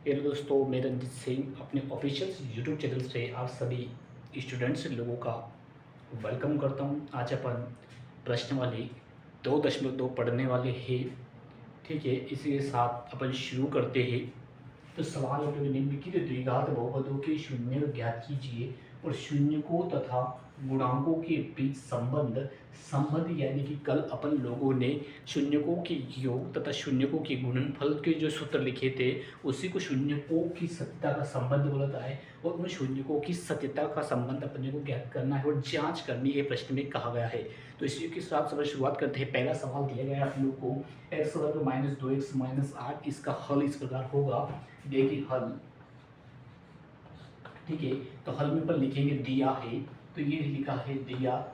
Hello दोस्तों, मैं रंजित सिंह अपने ऑफिशियल यूट्यूब चैनल से आप सभी स्टूडेंट्स लोगों का वेलकम करता हूं। आज अपन प्रश्न वाली 2.2 पढ़ने वाले हैं। ठीक है, इसी के साथ अपन शुरू करते हैं। तो सवाल है निम्नलिखित द्विघात बहुपदों के शून्य ज्ञात कीजिए और शून्यकों तथा गुणांकों के बीच संबंध संबंध यानी कि कल अपन लोगों ने शून्यकों के योग तथा शून्यकों के गुणनफल के जो सूत्र लिखे थे उसी को शून्यकों की सत्यता का संबंध बोलता है और उन शून्यकों की सत्यता का संबंध अपने को ज्ञात करना है और जांच करनी है, प्रश्न में कहा गया है। तो इसी के साथ सब शुरुआत करते हैं। पहला सवाल दिया गया है आप लोग को एक्स वर्ग माइनस 2x माइनस 8, इसका हल इस प्रकार होगा। देखिए हल, ठीक है, तो हल में पर लिखेंगे दिया है, तो ये लिखा है दिया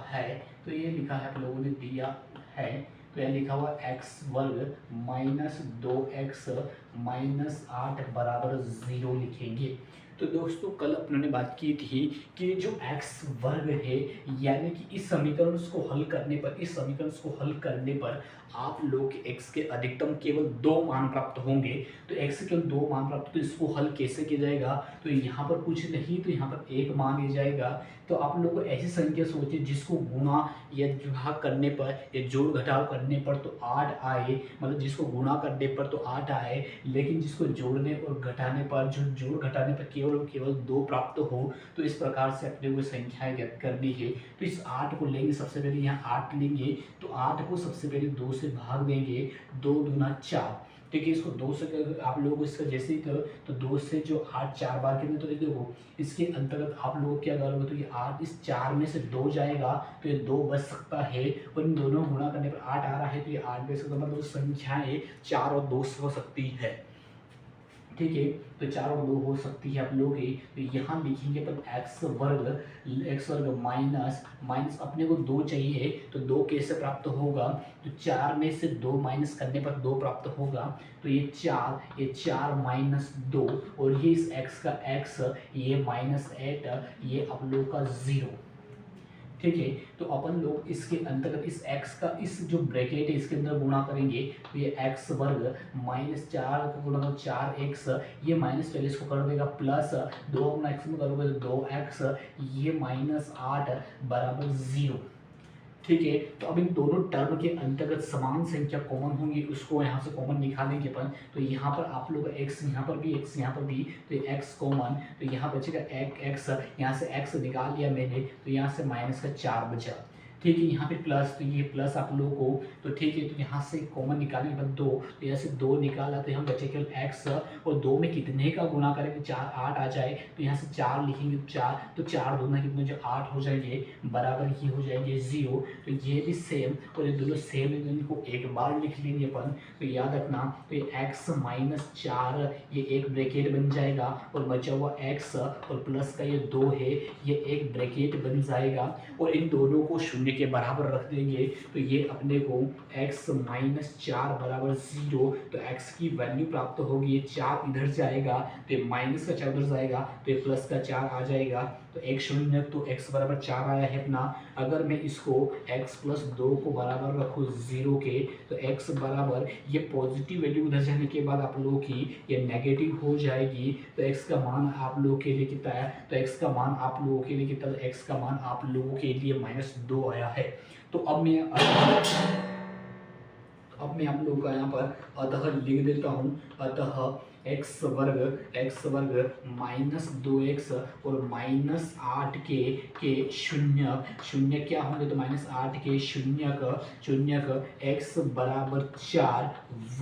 है, तो ये लिखा है आप लोगों ने दिया है, तो यह लिखा हुआ एक्स वर्ग माइनस 2x माइनस 8 बराबर 0 लिखेंगे। तो दोस्तों कल अपनों ने बात की थी कि जो x वर्ग है यानी कि इस समीकरण को हल करने पर आप लोग के x के अधिकतम केवल 2 मान प्राप्त होंगे। तो x के केवल 2 मान प्राप्त, तो इसको हल कैसे किया जाएगा? तो यहाँ पर कुछ नहीं, तो यहाँ पर 1 मान लिया जाएगा। तो आप लोग को ऐसी संख्या सोचिए जिसको गुणा या भाग करने पर या जोड़ घटाव करने पर तो 8 आए, मतलब जिसको गुणा करने पर तो 8 आए, लेकिन जिसको जोड़ने और घटाने पर, जो जोड़ घटाने पर केवल 2 प्राप्त हो। तो इस प्रकार से अपने को संख्याएं ज्ञात करनी है। तो इस 8 को लेंगे, सबसे पहले यहाँ 8 लेंगे, तो 8 को सबसे पहले 2 से भाग देंगे, 2 दूना 4। ठीक है, इसको 2 से आप लोग इसका जैसे ही करो तो 2 से जो 8 4 बार के तो देखो इसके अंतर्गत आप लोग क्या करोगे, तो ये 8 इस 4 में से 2 जाएगा तो ये 2 बच सकता है और इन दोनों गुणा करने पर 8 आ रहा है, तो ये 8 बच सकता, मतलब संख्याएं 4 और 2 हो सकती है। ठीक है, तो 4 और 2 हो सकती है आप लोग की। तो यहाँ लिखेंगे अपन एक्स वर्ग माइनस अपने को 2 चाहिए, तो 2 कैसे प्राप्त होगा? तो 4 में से 2 माइनस करने पर 2 प्राप्त होगा, तो ये 4 माइनस 2 और ये इस x का x, ये माइनस 8, ये आप लोग का 0। ठीक है, तो अपन लोग इसके अंतर्गत इस x का इस जो ब्रैकेट है इसके अंदर गुणा करेंगे, तो ये x वर्ग माइनस 4 का गुणा 4x, ये माइनस पहले इसको कर देगा प्लस 2 अपना x में करोगे तो 2x, ये माइनस 8 बराबर 0। ठीक है, तो अब इन दोनों टर्म के अंतर्गत समान संख्या कॉमन होंगी, उसको यहाँ से कॉमन निकालेंगे अपन। तो यहाँ पर आप लोग x यहाँ पर भी, x यहाँ पर भी, तो ये x कॉमन, तो यहाँ बचेगा x, यहाँ से x निकाल लिया मैंने, तो यहाँ से माइनस का 4 बचा। ठीक है, यहाँ पे प्लस, तो ये प्लस आप लोगों को, तो ठीक है, तो यहाँ से कॉमन निकालने के बाद 2, तो यहाँ से 2 निकाला तो हम बचे केवल x, और 2 में कितने का गुणा करेंगे? 4 8 आ जाए, तो यहाँ से 4 लिखेंगे, 4 तो 4 दूना कितने जो 8 हो जाएंगे, बराबर ये हो जाएंगे 0। तो ये भी सेम और ये दोनों सेम है, तो इनको एक बार लिख लेंगे अपन। तो याद रखना, तो ये x माइनस 4 ये एक ब्रैकेट बन जाएगा और बचा हुआ x और प्लस का ये 2 है, ये एक ब्रैकेट बन जाएगा और इन दोनों को शून्य के बराबर रख देंगे। तो ये अपने को x माइनस 4 बराबर 0, तो x की वैल्यू प्राप्त होगी, ये 4 इधर जाएगा तो ये माइनस का 4 उधर जाएगा, तो ये प्लस का 4 आ जाएगा, तो x शून्य, तो x बराबर 4 आया है अपना। अगर मैं इसको x प्लस 2 को बराबर रखूँ 0 के, तो x बराबर ये पॉजिटिव वैल्यू उधर जाने के बाद आप लोगों की ये नेगेटिव हो जाएगी, तो x का मान आप लोगों के लिए कितना है? तो x का मान आप लोगों के लिए कितना? x का मान आप लोगों के लिए -2 आया है। तो अब मैं आप लोगों का यहाँ पर अतः लिख देता हूँ, अतः एक्स वर्ग माइनस 2x और माइनस 8 के शून्य क्या होंगे? तो माइनस 8 के शून्य x बराबर 4 व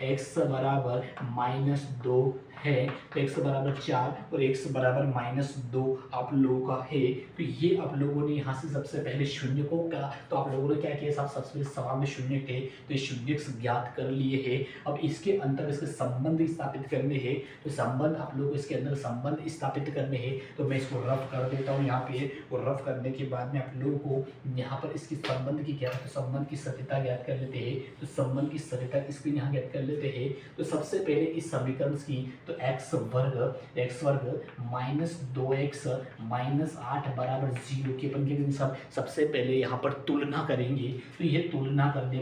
x बराबर -2 है, तो x बराबर 4 और x बराबर -2 आप लोगों का है। तो ये आप लोगों ने यहाँ से सबसे पहले शून्य को का, तो आप लोगों ने क्या किया साहब? सबसे पहले सवाल में शून्य थे तो ये शून्य ज्ञात कर लिए हैं। अब इसके अंदर इसके संबंध स्थापित करने हैं, तो संबंध आप लोगों को इसके अंदर संबंध स्थापित करने हैं। तो मैं इसको रफ कर देता हूँ यहाँ पे, और रफ करने के बाद में आप लोगों को यहाँ पर इसकी संबंध की क्या, तो संबंध की सत्यता ज्ञात कर लेते हैं। तो संबंध की सत्यता इसकी यहाँ ज्ञात कर लेते हैं। तो सबसे पहले इस समीकरण की, तो एक्स वर्ग माइनस 2x माइनस 8 बराबर 0 की अपन के सबसे पहले यहाँ पर तुलना करेंगे। तो ये तुलना करने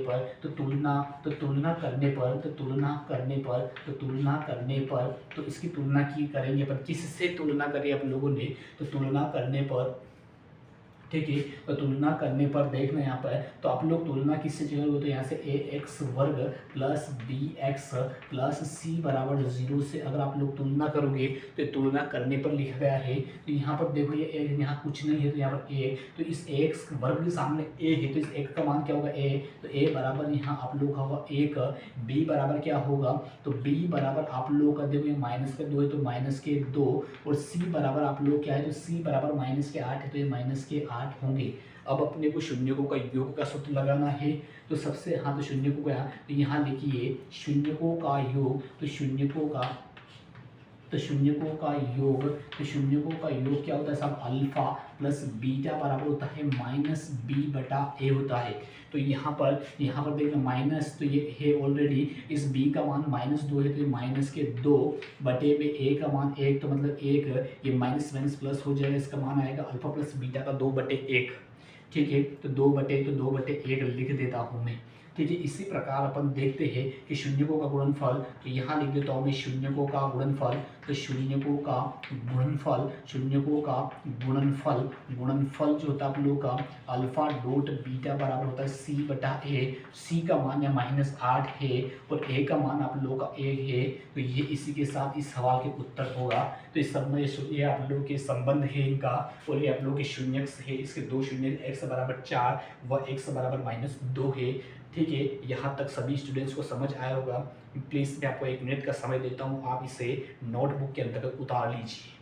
पर तो इसकी तुलना की करेंगे अपन, किससे तुलना करें आप लोगों ने, तो तुलना करने पर, ठीक है, तो तुलना करने पर देखना यहाँ पर, तो आप लोग तुलना किससे करोगे, तो यहाँ से ax वर्ग प्लस bx प्लस c बराबर 0 से अगर आप लोग तुलना करोगे तो तुलना करने पर लिखा गया है। तो यहाँ पर देखो ये यहाँ कुछ नहीं है, तो यहाँ पर a, तो इस ax वर्ग के सामने a है, तो इस एक का मान क्या होगा a, तो a बराबर यहाँ आप लोग का होगा 1, b बराबर क्या होगा, तो b बराबर आप लोग का देखो ये माइनस का 2 है तो माइनस के 2, और c बराबर आप लोग क्या है, तो c बराबर माइनस के 8 है तो ये माइनस के 8 होंगे। अब अपने को शून्यकों का योग का सूत्र लगाना है। तो सबसे हाँ, तो शून्यकों का, तो यहाँ लिखिए शून्यकों का योग, तो शून्यकों का योग क्या होता है साहब, अल्फा प्लस बीटा बराबर होता है माइनस बी बटा ए होता है। तो यहाँ पर देखना माइनस, तो ये है ऑलरेडी, इस b का मान -2 है तो ये माइनस के 2 बटे में a का मान 1, तो मतलब 1, ये माइनस माइनस प्लस हो जाएगा, इसका मान आएगा अल्फा प्लस बीटा का 2/1। ठीक है, तो 2/1 लिख देता हूँ मैं। ठीक है, इसी प्रकार अपन देखते हैं कि शून्यकों का गुणनफल, तो यहाँ लिख देता हूँ मैं शून्यकों का गुणनफल, तो शून्यकों का गुणनफल जो होता है आप लोगों का अल्फा डॉट बीटा बराबर होता है c बटा ए। सी का मान या -8 है और ए का मान आप लोगों का 1 है, तो ये इसी के साथ इस सवाल के उत्तर होगा। तो इस सब में ये आप लोगों के संबंध है इनका, और ये आप लोगों के शून्य है, इसके 2 शून्य, x बराबर 4 व x बराबर -2 है। ठीक है, यहाँ तक सभी स्टूडेंट्स को समझ आया होगा। प्लीज़ मैं आपको 1 मिनट का समय देता हूँ, आप इसे नोटबुक के अंतर्गत उतार लीजिए।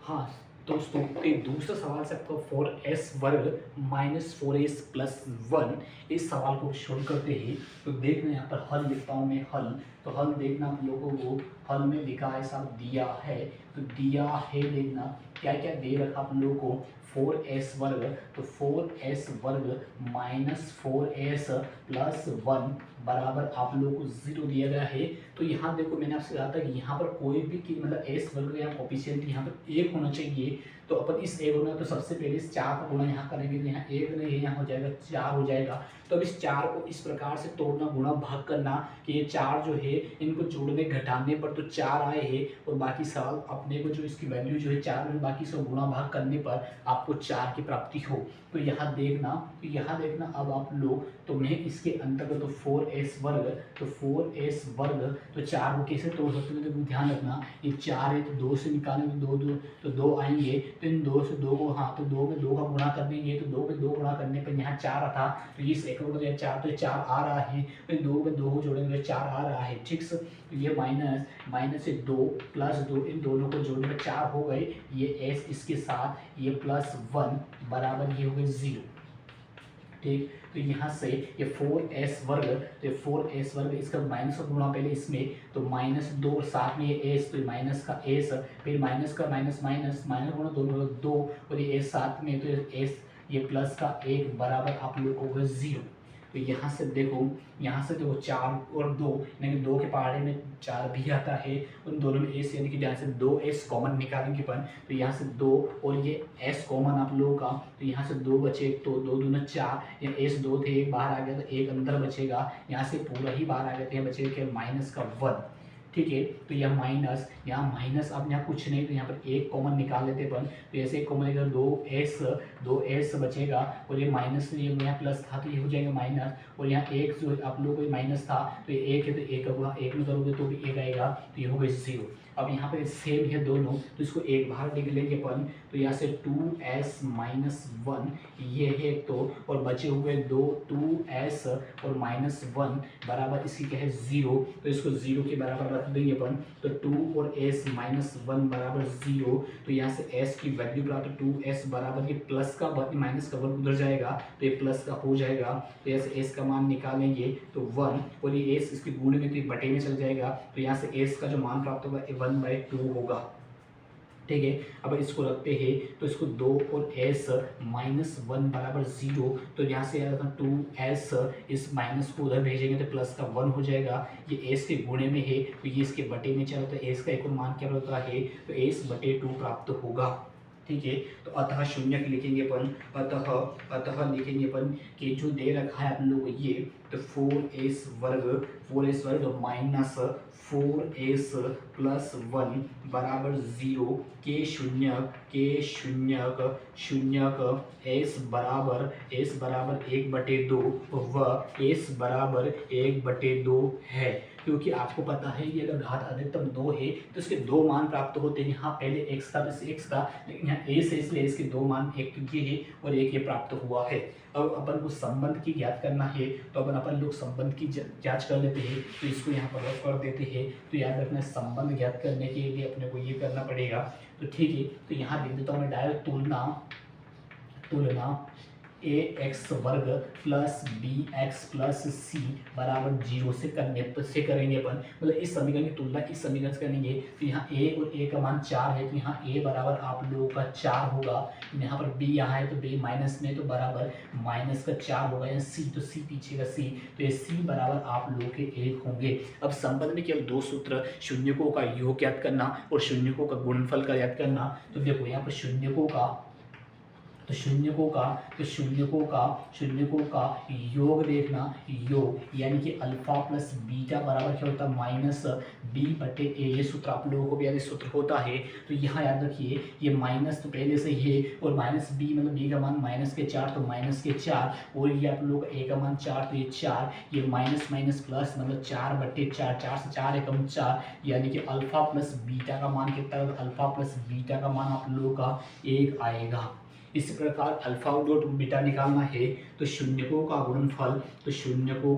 हाँ दोस्तों, तो दूसरा सवाल से आपको 4s वर्ग माइनस 4s प्लस 1, इस सवाल को शुरू करते हैं। तो देखना यहाँ पर हल लिखता हूँ मैं, हल, तो हल देखना आप लोगों को, हल में लिखा है साहब दिया है, तो दिया है देखना क्या क्या दे रखा आप लोगों को, 4s वर्ग, तो 4s वर्ग माइनस 4s प्लस 1 बराबर आप लोगों को 0 दिया गया है। तो यहाँ देखो मैंने आपसे कहा था कि यहाँ पर कोई भी की मतलब s वर्ग या कोफिशिएंट यहाँ पर 1 होना चाहिए। तो अपन इस 1 होना, तो सबसे पहले इस 4 का गुणा यहाँ करेंगे, तो यहाँ 1 नहीं है, यहाँ हो जाएगा 4 हो जाएगा। तो अब इस 4 को इस प्रकार से तोड़ना, गुणा भाग करना कि ये 4 जो है इनको जोड़ने घटाने पर तो 4 आए हैं, और बाकी सवाल अपने को जो इसकी वैल्यू जो है 4 में बाकी सब गुणा भाग करने पर आपको 4 की प्राप्ति हो। तो यहाँ देखना अब आप लोग, तो मैं इसके अंतर्गत तो 4s वर्ग, तो 4s वर्ग, तो 4 को कैसे तोड़ सकते हैं, तो ध्यान रखना ये 4 है तो 2 से निकालेंगे, 2 तो 2 आएंगे, तो इन 2 से 2 को, हाँ तो 2 में 2 का गुणा कर देंगे, तो 2 में 2 गुणा करने पर यहाँ 4 था, तो इस एक को 4, तो 4 आ रहा है, तो 2 में 2 को जोड़ेंगे 4 आ रहा है। ठीक से, तो ये माइनस से 2 प्लस 2, इन दोनों को जोड़ने पर 4 हो गए, ये s इसके साथ ये प्लस 1 बराबर ये हो गए 0। ठीक, तो यहाँ से ये 4s वर्ग, तो ये 4s वर्ग, इसका माइनस का गुणा पहले इसमें, तो -2 साथ में ये s, तो माइनस का s, फिर माइनस का माइनस गुणा दोनों 2, और ये s साथ में, तो ये s, ये प्लस का 1 बराबर आप लोग को होगा 0। तो यहाँ से देखो 4 और 2, यानी 2 के पहाड़े में 4 भी आता है, उन दोनों में s, यानी कि जहाँ से 2s कॉमन निकालेंगे अपन, तो यहाँ से 2 और ये s कॉमन आप लोगों का, तो यहाँ से 2 बचे, तो 2 दूना 4, या s 2 थे, एक बाहर आ गया तो एक अंदर बचेगा, यहाँ से पूरा ही बाहर आ गया तो यहाँ बचेगा क्या, माइनस का 1। ठीक है, तो यह माइनस, यहाँ माइनस, अब यहाँ कुछ नहीं, तो यहाँ पर एक कॉमन निकाल लेते अपन, तो ऐसे एक कॉमन लेकर 2s बचेगा, और ये माइनस, ये यहाँ प्लस था तो ये हो जाएगा माइनस, और यहाँ एक जो आप लोगों को माइनस था तो ये 1 है, तो 1 का गुणा 1 में करोगे तो भी 1 आएगा, तो ये हो गया 0। अब यहाँ पर सेम है दोनों, तो इसको एक बाहर लिख लेंगे अपन, तो यहाँ से 2s माइनस 1 ये है तो, और बचे हुए 2s और -1 बराबर इसकी क्या है 0, तो इसको 0 के बराबर रख देंगे अपन, तो 2 और s -1 बराबर 0, तो यहाँ से s की वैल्यू प्राप्त, 2s बराबर ये प्लस का माइनस का 1 उधर जाएगा, तो ये प्लस का हो जाएगा, तो यहाँ से s का मान निकालेंगे तो 1, और ये s इसके गुणे में तो ये बटे में चल जाएगा, तो यहाँ से s का जो मान प्राप्त होगा 1/2 होगा। ठीक है। अब इसको रखते हैं तो इसको 2 और s -1 बराबर 0, तो यहाँ से 2s इस माइनस को उधर भेजेंगे तो प्लस का 1 हो जाएगा। ये s के गुणे में है तो ये इसके बटे में चला, तो s का एक और मान क्या होता है, तो s बटे 2 प्राप्त होगा। ठीक है, तो अतः शून्य लिखेंगे अपन, अतः लिखेंगे अपन कि जो दे रखा है अपन लोग ये, तो 4s वर्ग माइनस 4s प्लस 1 बराबर 0 के शून्यक s बराबर 1/2 व s बराबर 1/2 है। क्योंकि आपको पता है कि अगर घात अधिकतम 2 है तो इसके 2 मान प्राप्त होते हैं। यहाँ पहले x था तो x था, लेकिन यहाँ a से इसलिए इसके 2 मान, एक ये है और एक ये प्राप्त हुआ है। अब अपन को संबंध की ज्ञात करना है तो अपन लोग संबंध की जांच कर लेते हैं, तो इसको यहाँ पर रफ कर देते हैं। तो याद रखना संबंध ज्ञात करने के लिए अपने को ये करना पड़ेगा। तो ठीक है, तो यहाँ लिख देता हूँ मैं डायरेक्ट तुलना ax वर्ग प्लस bx प्लस c बराबर 0 से करेंगे अपन, मतलब इस समीकरण की तुलना इस समीकरण से करेंगे। तो यहाँ a और a का मान 4 है, तो यहाँ a बराबर आप लोगों का 4 होगा। यहाँ पर b यहाँ है तो b माइनस में, तो बराबर माइनस का 4 होगा। यहाँ c, तो c पीछे का c, तो ये c बराबर आप लोगों के 1 होंगे। अब संबंध में केवल 2 सूत्र, शून्यकों का योग ज्ञात करना और शून्यकों का गुणनफल का ज्ञात करना। तो देखो यहाँ पर शून्यकों का योग देखना, योग यानी कि अल्फा प्लस बीटा बराबर क्या होता है, माइनस बी बटे ए। ये सूत्र आप लोगों को भी याद सूत्र होता है। तो यहाँ याद रखिए ये माइनस तो पहले से ही है, और माइनस बी मतलब बी का मान माइनस के 4, तो माइनस के 4, और ये आप लोग ए का मान 4, तो ये 4, ये माइनस माइनस प्लस मतलब 4/4, 4 से 4 एकम 4, यानी कि अल्फा प्लस बीटा का मान कितना है, अल्फा प्लस बीटा का मान आप लोगों का 1 आएगा। इसी प्रकार अल्फा और बीटा निकालना है तो शून्यकों का गुणनफल, तो शून्यकों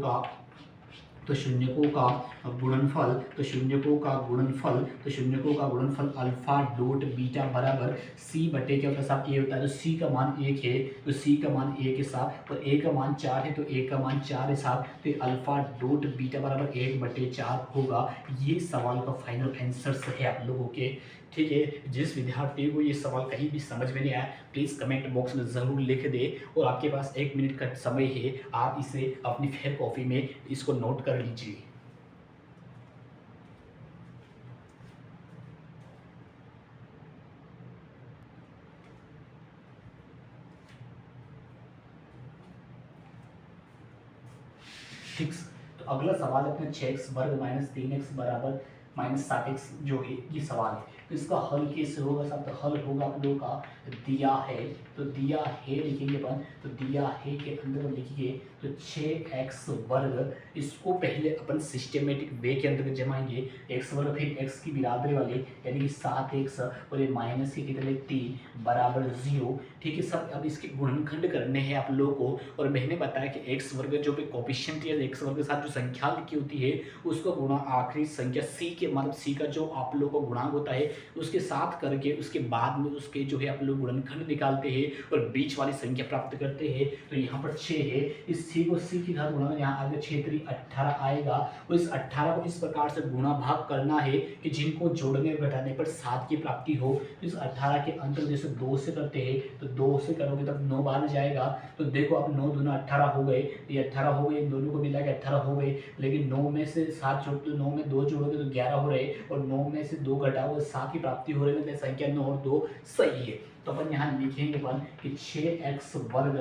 का गुणनफल अल्फा डॉट बीटा बराबर c बटे क्या होता है साहब, a होता है। तो c का मान 1 है, तो c का मान 1 है साहब, और a का मान 4 है, तो a का मान 4 है साहब। तो अल्फा डॉट बीटा बराबर 1/4 होगा। ये सवाल का फाइनल आंसर है आप लोगों के। ठीक है, जिस विद्यार्थी को ये सवाल कहीं भी समझ में नहीं आया प्लीज़ कमेंट बॉक्स में ज़रूर लिख दे, और आपके पास 1 मिनट का समय है, आप इसे अपनी फेयर कॉपी में इसको नोट कर लीजिए। ठीक, तो अगला सवाल अपने 6x वर्ग माइनस 3x बराबर -7x जो है ये सवाल है। तो इसका हल कैसे होगा साहब, तो हल होगा आप लोगों का दिया है, तो दिया है लिखेंगे अपन, तो दिया है के अंदर लिखिए तो 6x वर्ग, इसको पहले अपन सिस्टमेटिक वे के अंदर जमाएंगे, x वर्ग फिर x की बिरादरी वाले यानी कि 7x और ये माइनस के कितने 3 बराबर 0। ठीक है सब, अब इसके गुणनखंड करने हैं आप लोगों को, और मैंने बताया कि x वर्ग जो भी कोफिशिएंट या x वर्ग के साथ जो संख्या लिखी होती है उसको गुणा आखिरी संख्या c के, मतलब c का जो आप लोगों को गुणांक होता है उसके साथ करके उसके बाद में उसके जो है आप लोग गुणनखंड निकालते हैं और बीच वाली संख्या प्राप्त करते हैं। तो यहाँ पर 6 है, इस 6 को c की घात गुणा, यहाँ आगे 6 3 18 आएगा, और इस 18 को इस प्रकार से गुणा भाग करना है कि जिनको जोड़ने और घटाने पर 7 की प्राप्ति हो। तो इस 18 के अंतर जैसे 2 से करते हैं तो 2 से करोगे तब 9 बार जाएगा। तो देखो अब 9 दूना 18 हो गए, ये 18 हो गए, इन दोनों को मिला के 18 हो गए, लेकिन 9 में से 7 जोड़, तो 9 में 2 जोड़ोगे तो 11 हो रहे, और 9 में से 2 घटाओगे 7 की प्राप्ति हो रही है, संख्या 9 और 2 सही है। तो अपन यहाँ लिखेंगे अपन कि 6x वर्ग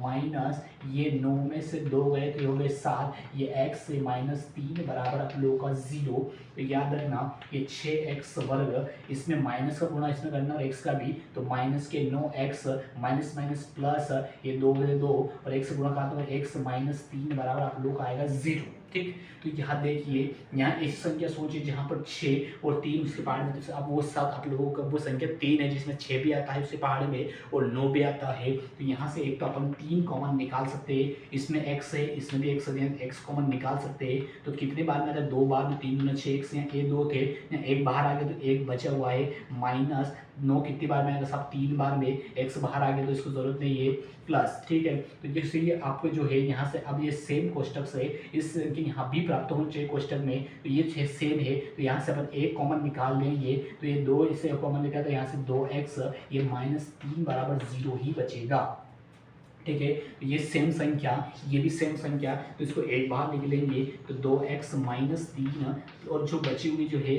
माइनस ये 9 में से 2 गए तो हो गए 7, ये x से -3 बराबर आप लोगों का 0। तो याद रखना ये 6x वर्ग, इसमें माइनस का गुणा इसमें करना और x का भी, तो माइनस के 9x माइनस माइनस प्लस ये 2 में 2 और x गुणा करते हैं x -3 बराबर आप लोगों का आएगा 0। ठीक, तो यहाँ देखिए यहाँ एक संख्या सोचिए जहाँ पर 6 और 3 उसके पहाड़ में, तो अब वो सब आप लोगों का वो संख्या 3 है जिसमें 6 भी आता है उसके पहाड़ में और 9 भी आता है। तो यहाँ से एक तो अपन 3 कॉमन निकाल सकते हैं, इसमें x है इसमें भी x है, x कॉमन निकाल सकते हैं। तो कितने बार में आता है 2 बार में, 3 में 6x, यहाँ ये 2 थे, यहाँ 1 बाहर आ गया तो 1 बचा हुआ है, माइनस 9 कितनी बार में आएगा सब 3 बार में, x बाहर आ गया तो इसको जरूरत नहीं है, प्लस। ठीक है, तो जैसे ये आपको जो है यहाँ से अब ये सेम कोष्टक से इस लेकिन यहाँ भी प्राप्त होना चाहिए क्वेश्चन में, तो ये सेम है, तो यहाँ से अपन एक कॉमन निकाल लेंगे, तो ये 2 इसे कॉमन निकाला तो यहाँ से 2x, ये -3 बराबर 0 ही बचेगा। ठीक है, तो ये सेम संख्या, ये भी सेम संख्या, तो इसको एक बार लिख लेंगे, तो 2x - 3 और जो बची हुई जो है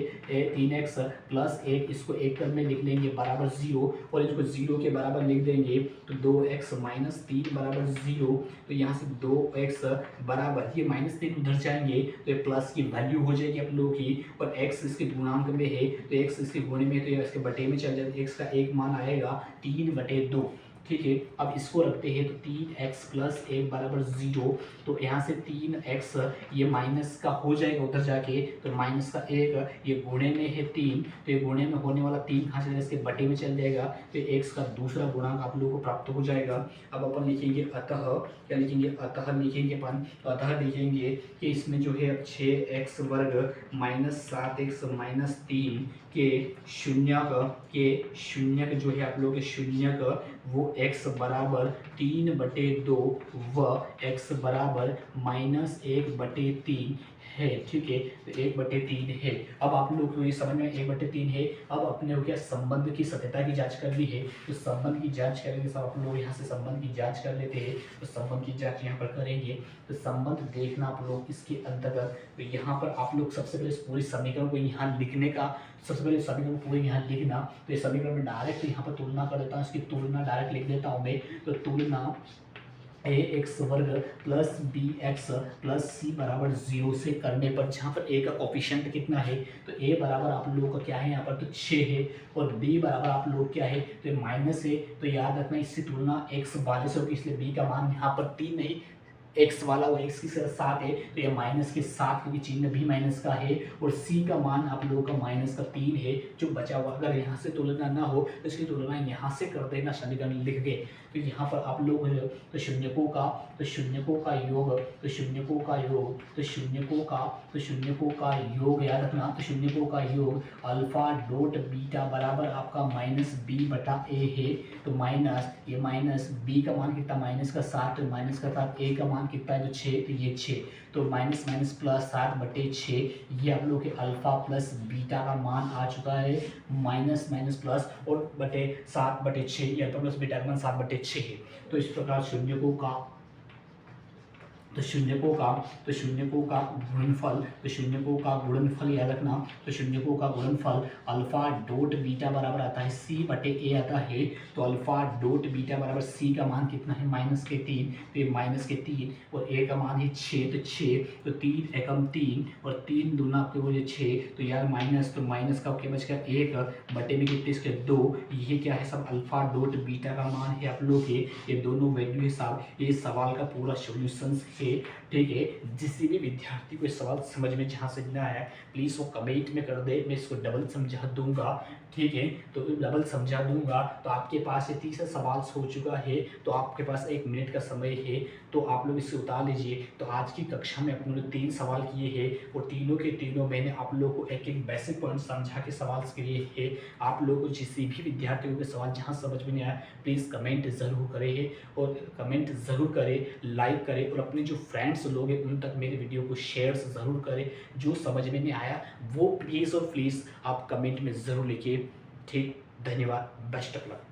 3x + 1, इसको एक कर में लिख लेंगे बराबर 0, और इसको 0 के बराबर लिख देंगे, तो 2x - 3 बराबर 0, तो यहाँ से 2x बराबर ये -3 उधर जाएंगे तो ये प्लस की वैल्यू हो जाएगी आप लोगों की, और x इसके गुणांक में है तो x इसके गुणे में, तो ये इसके बटे में चल जाएगा, x का एक मान आएगा 3/2। ठीक है, अब इसको रखते हैं, तो 3x + 1 बराबर 0, तो यहाँ से 3x ये माइनस का हो जाएगा उधर जाके, तो माइनस का 1 ये गुणे में है 3, तो ये गुणे में होने वाला 3 कहाँ चला इसके बटे में चल जाएगा, तो x का दूसरा गुणांक आप लोगों को प्राप्त हो जाएगा। अब अपन लिखेंगे अतः, क्या लिखेंगे, अतः लिखेंगे अपन, तो अतः लिखेंगे कि इसमें जो है अब 6x वर्ग - 7x - 3 के शून्यक जो है आप लोग के शून्यक वो x बराबर 3/2 व x बराबर -1/3 है। ठीक है, तो 1/3 है। अब आप लोग को ये समझ में 1/3 है। अब अपने को क्या संबंध की सत्यता की जांच करनी है, तो संबंध की जांच करेंगे सब आप लोग यहाँ से संबंध की जांच कर लेते हैं, तो संबंध की जांच यहाँ पर करेंगे, तो संबंध देखना आप लोग इसके अंतर्गत, तो यहाँ पर आप लोग सबसे पहले पूरी समीकरण को यहाँ लिखने का, सबसे पहले समीकरण को पूरे यहाँ लिखना, तो ये समीकरण में डायरेक्ट यहाँ पर तुलना कर देता हूँ, इसकी तुलना डायरेक्ट लिख देता हूँ मैं, तो तुलना ax वर्ग + bx + c बराबर 0 से करने पर, जहाँ पर a का कोफिशिएंट कितना है, तो a बराबर आप लोगों का क्या है यहाँ पर, तो 6 है, और b बराबर आप लोग क्या है, तो माइनस है, तो याद रखना इससे तुलना x वाले से होगी, इसलिए b का मान यहाँ पर 3 नहीं, x वाला वो x की 7 है, तो ये -7 क्योंकि चिन्ह भी माइनस का है, और c का मान आप लोगों का -3 है जो बचा हुआ। अगर यहाँ से तुलना ना हो तो इसकी तुलना यहाँ से कर देना समीकरण लिख के, तो यहाँ पर आप लोग तो शून्यकों का योग, तो शून्यकों का योग याद रखना, तो शून्यकों का योग अल्फा डॉट बीटा बराबर आपका -b/a है, तो माइनस ये माइनस b का मान कितना -7, तो -7 a का मान कितना है, तो 6, तो ये 6, तो माइनस प्लस 7/6, ये आप लोग के अल्फा प्लस बीटा का मान आ चुका है, माइनस प्लस और बटे 7/6, ये अल्फा प्लस बीटा का मान 7/6 है। तो इस प्रकार शून्यकों का गुणनफल याद रखना, तो शून्यकों का गुणनफल अल्फा डॉट बीटा बराबर आता है c/a आता है, तो अल्फा डॉट बीटा बराबर c का मान कितना है -3, तो ये -3 और a का मान है 6, तो 6, तो 3 एकम 3 और 3 दूना आपके बोले 6, तो यार माइनस, तो माइनस का क्या बचेगा 1 बटे में कितने इसके 2, ये क्या है सब अल्फा डॉट बीटा का मान है आप लोग के, ये दोनों वैल्यू है साहब, ये सवाल का पूरा सोल्यूशन है। ठीक है, किसी भी विद्यार्थी को सवाल समझ में जहाँ से ना आया प्लीज़ वो कमेंट में कर दे, मैं इसको डबल समझा दूंगा। ठीक है, तो डबल समझा दूंगा, तो आपके पास ये तीसरा सवाल हो चुका है, तो आपके पास 1 मिनट का समय है, तो आप लोग इसे उतार लीजिए। तो आज की कक्षा में अपने लोग 3 सवाल किए हैं, और तीनों के तीनों मैंने आप लोग को एक बेसिक पॉइंट समझा के सवाल किए हैं। आप लोग को किसी भी विद्यार्थियों के सवाल जहाँ समझ में नहीं आया प्लीज़ कमेंट ज़रूर करें, और कमेंट ज़रूर करें, लाइक करें, और अपने जो फ्रेंड्स लोग हैं उन तक मेरे वीडियो को शेयर ज़रूर करें। जो समझ में नहीं आया वो प्लीज़ और प्लीज़ आप कमेंट में ज़रूर लिखिए। ठीक, धन्यवाद, बेस्ट ऑफ लक।